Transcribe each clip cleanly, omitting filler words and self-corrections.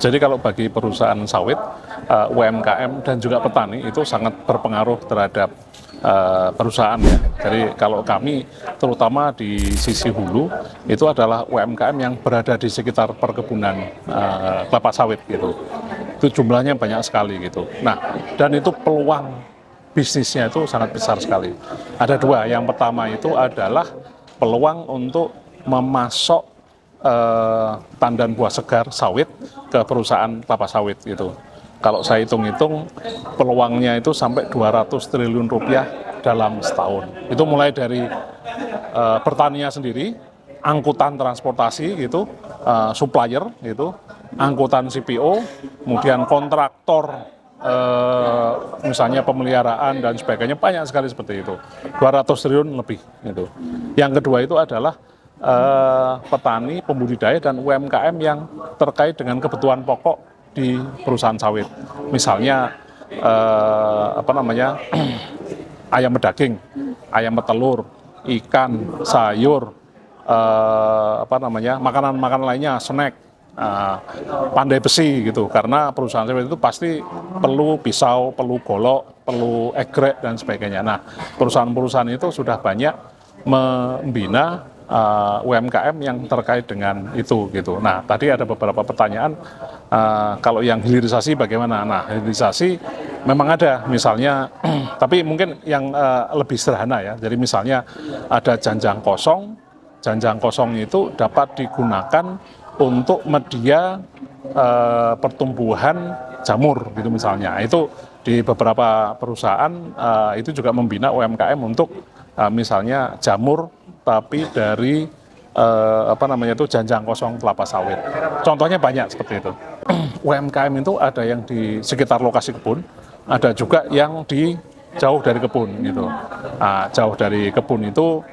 Jadi kalau bagi perusahaan sawit, UMKM dan juga petani itu sangat berpengaruh terhadap perusahaan ya. Jadi kalau kami terutama di sisi hulu itu adalah UMKM yang berada di sekitar perkebunan kelapa sawit gitu. Itu jumlahnya banyak sekali gitu. Nah, dan itu peluang bisnisnya itu sangat besar sekali. Ada dua. Yang pertama itu adalah peluang untuk memasok tandan buah segar sawit ke perusahaan kelapa sawit gitu. Kalau saya hitung-hitung peluangnya itu sampai 200 triliun rupiah dalam setahun. Itu mulai dari pertanian sendiri, angkutan transportasi gitu, supplier gitu, angkutan CPO, kemudian kontraktor misalnya pemeliharaan dan sebagainya, banyak sekali seperti itu. 200 triliun lebih gitu. Yang kedua itu adalah petani, pembudidaya dan UMKM yang terkait dengan kebutuhan pokok di perusahaan sawit. Misalnya ayam bedaging, ayam petelur, ikan, sayur, makanan-makanan lainnya, snack, pandai besi gitu. Karena perusahaan sawit itu pasti perlu pisau, perlu golok, perlu egrek dan sebagainya. Nah, perusahaan-perusahaan itu sudah banyak membina UMKM yang terkait dengan itu gitu. Nah, tadi ada beberapa pertanyaan, kalau yang hilirisasi bagaimana? Nah, hilirisasi memang ada, misalnya, tapi mungkin yang lebih sederhana ya. Jadi misalnya ada janjang kosong itu dapat digunakan untuk media pertumbuhan jamur gitu misalnya. Itu di beberapa perusahaan itu juga membina UMKM untuk misalnya jamur tapi dari janjang kosong kelapa sawit. Contohnya banyak seperti itu. UMKM itu ada yang di sekitar lokasi kebun, ada juga yang di jauh dari kebun gitu. Nah, jauh dari kebun itu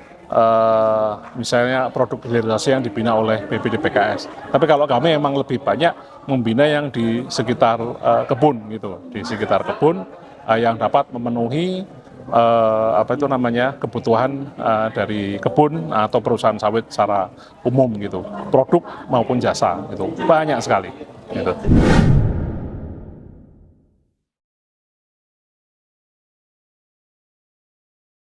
misalnya produk hilirisasi yang dibina oleh BPDPKS. Tapi kalau kami memang lebih banyak membina yang di sekitar kebun gitu, di sekitar kebun yang dapat memenuhi kebutuhan dari kebun atau perusahaan sawit secara umum gitu, produk maupun jasa gitu, banyak sekali gitu.